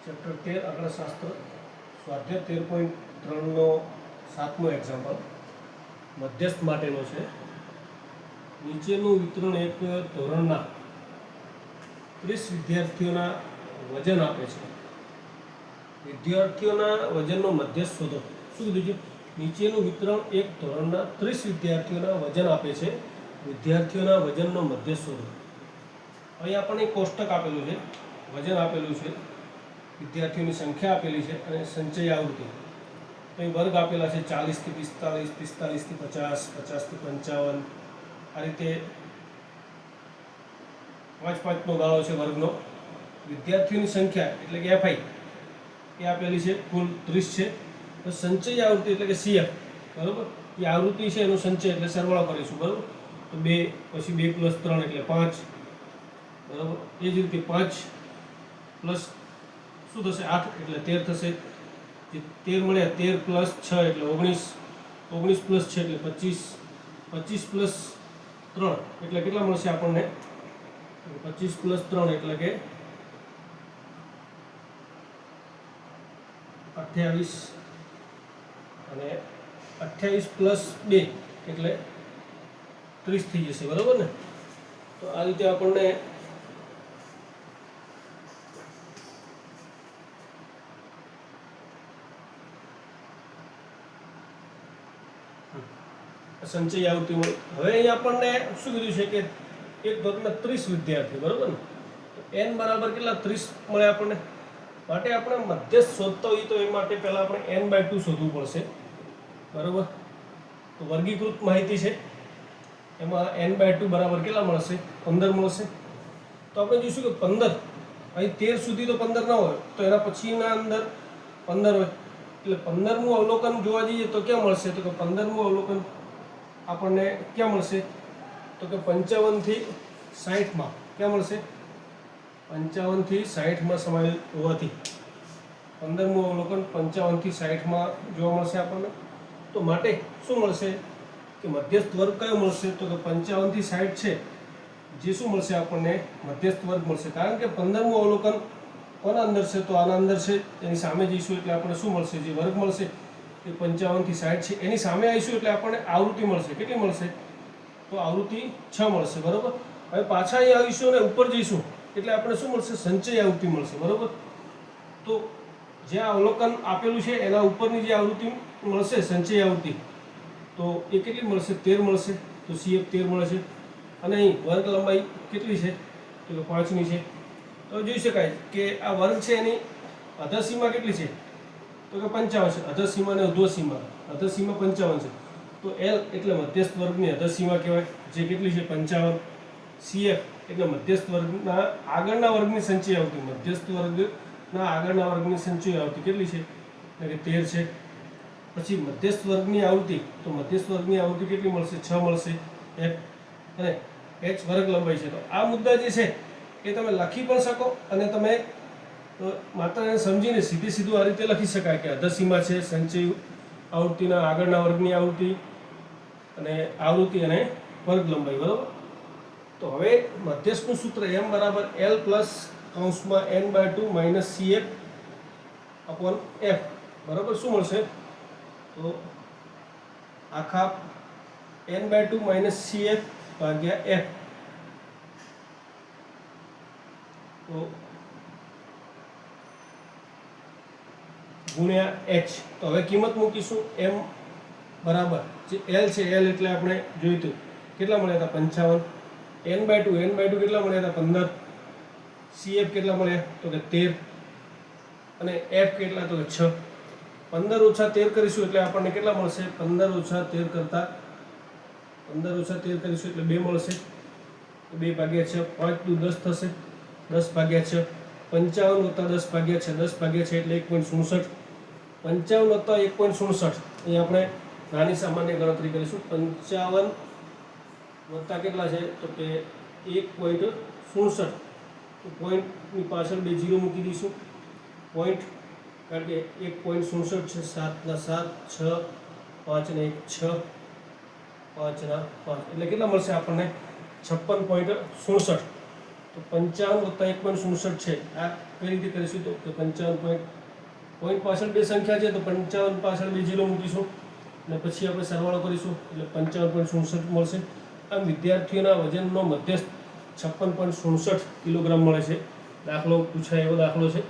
Chapter 13 આંકડાશાસ્ત્ર સ્વાધ્યાય 13.3નો 7મો example મધ્યસ્થ માટેનો છે. નીચેનું વિતરણ એક ધોરણના 30 વિદ્યાર્થીઓના વજન આપે છે. વિદ્યાર્થીઓના વજનનો મધ્યસ્થ શોધો. શું કીધું છે? નીચેનું વિતરણ એક ધોરણના 30 વિદ્યાર્થીઓના વજન આપે છે. વિદ્યાર્થીઓના વજનનો મધ્યસ્થ શોધો. અહીં આપણને કોષ્ટક આપેલું છે, વજન આપેલું છે, વિદ્યાર્થીઓની સંખ્યા આપેલી છે અને સંચય આવૃત્તિ. અહીં વર્ગ આપેલા છે 40 થી 45, 45 થી 50, 50 થી 55. આ રીતે 5-5નો ગાળો છે વર્ગનો. વિદ્યાર્થીઓની સંખ્યા એટલે કે FI એ આપેલી છે, કુલ 30 છે. તો સંચય આવૃત્તિ એટલે કે CF, બરાબર, એ આવૃત્તિ છે એનો સંચય એટલે સરવાળો કરીશું, બરાબર. તો 2 પછી 2 + 3 એટલે 5, બરાબર. એ જ રીતે 5 પ્લસ શું થશે 8 એટલે 13 થશે. જે 13 મળ્યા 13 + 6 એટલે 19, 19 + 6 એટલે 25, 25 + 3 એટલે કેટલા મળશે આપણને? 25 + 3 એટલે કે 28 અને 28 + 2 એટલે 30 થઈ જશે, બરાબર ને? તો આ રીતે આપણને સંચય આવૃત્તિ મળી. હવે અહીં આપણને શું કીધું છે કે એક ધોરણના 30 વિદ્યાર્થી, બરાબર ને? તો n બરાબર કેટલા? 30 મળે આપણને. માટે આપણે મધ્યસ્થ શોધતા હોઈએ તો એ માટે પહેલાં આપણે n/2 શોધવું પડશે, બરાબર. તો વર્ગીકૃત માહિતી છે એમાં n/2 બરાબર કેટલા મળશે? 15 મળશે. તો આપણે જોઈશું કે 15 અહીં 13 સુધી તો 15 ના હોય, તો એના પછીના અંદર 15 હોય. એટલે 15મું અવલોકન જોવા જઈએ તો ક્યાં મળશે? તો કે 15મું અવલોકન આપણને ક્યાં મળશે? તો કે 55 થી 60માં. ક્યાં મળશે? 55 થી 60માં સમાયેલ હોવાથી 15મું અવલોકન 55 થી 60માં જોવા મળશે આપણને. તો માટે શું મળશે કે મધ્યસ્થ વર્ગ કયો મળશે? તો કે 55 થી 60 છે જે શું મળશે આપણને? મધ્યસ્થ વર્ગ મળશે. કારણ કે 15મું અવલોકન કોના અંદર છે? તો આના અંદર છે. એની સામે જઈશું એટલે આપણે શું મળશે? જે વર્ગ મળશે એ 55 થી 60 છે. એની સામે આવીશું એટલે આપણને આવૃત્તિ મળશે. કેટલી મળશે? તો આવૃત્તિ 6 મળશે, બરાબર. હવે પાછા અહીં આવીશું અને ઉપર જઈશું એટલે આપણે શું મળશે? સંચય આવૃત્તિ મળશે, બરાબર. તો જે અવલોકન આપેલું છે એના ઉપરની જે આવૃત્તિ મળશે, સંચય આવૃત્તિ, તો એ કેટલી મળશે? 13 મળશે. તો CF 13 મળે છે. અને અહીં વર્ગ લંબાઈ કેટલી છે? તો કે 5ની છે. તો જોઈ શકાય કે આ વર્ગ છે એની અધસીમા કેટલી છે? તો કે 55 છે. અધસીમા અને ઉર્ધ્વસીમા. અધસીમા 55 છે. તો L એટલે મધ્યસ્થ વર્ગની અધસીમા કહેવાય, જે કેટલી છે? 55. CF એટલે મધ્યસ્થ વર્ગના આગળના વર્ગની સંચય આવૃત્તિ. મધ્યસ્થ વર્ગના આગળના વર્ગની સંચય આવૃત્તિ કેટલી છે? એટલે કે 13 છે. પછી મધ્યસ્થ વર્ગની આવૃત્તિ, તો મધ્યસ્થ વર્ગની આવૃત્તિ કેટલી મળશે? 6 મળશે. F અને H વર્ગ લંબાઈ છે. તો આ મુદ્દા જે છે એ તમે લખી પણ શકો અને તમે માત્ર એને સમજીને સીધું આ રીતે લખી શકાય કે અધસીમા છે, સંચય આવૃત્તિના આગળના વર્ગની આવૃત્તિ અને વર્ગ લંબાઈ, બરાબર. તો હવે મધ્યસ્થનું સૂત્ર m બરાબર L પ્લસ કૌંસમાં n/2 - CF અપોન F, બરાબર. શું મળશે? તો આખા n/2 - CF ભાગ્યા F. તો ગુણ્યા H. તો હવે કિંમત મૂકીશું. m બરાબર જે L છે, L એટલે આપણે જોયું હતું કેટલા મળ્યા હતા? 55. n/2 કેટલા મળ્યા હતા? 15. CF કેટલા મળ્યા? તો કે 13. અને F કેટલા? તો કે 6. 15 - 13 કરીશું એટલે આપણને કેટલા મળશે? 15 - 13 કરતા 15 - 13 કરીશું એટલે 2 મળશે. 2/6. 5 × 10 થશે. 10/6. 55 + 10/6. 10/6 એટલે 1.67. 55 + 1.67. અહીં આપણે નાની સામાન્ય ગણતરી કરીશું. 55 વત્તા કેટલા છે? તો કે 1.67. તો પોઈન્ટની પાછળ 2 0 મૂકી દઈશું. પોઈન્ટ, કારણ કે 1.67 છે. 7 ના 7, 6, 5 ને 1, 6, 5 ના 5 એટલે કેટલા મળશે આપણને? 56.67. તો 55 વત્તા 1.67 છે. આ કઈ રીતે કરીશું તો કે 55 પોઈન્ટ પાછળ બે સંખ્યા છે તો 55 પાછળ બે 0 મૂકીશું અને પછી આપણે સરવાળો કરીશું એટલે 55.67 મળશે. આમ વિદ્યાર્થીઓના વજનનો મધ્યસ્થ 56.67 કિલોગ્રામ મળે છે. દાખલો પૂછાય એવો દાખલો છે.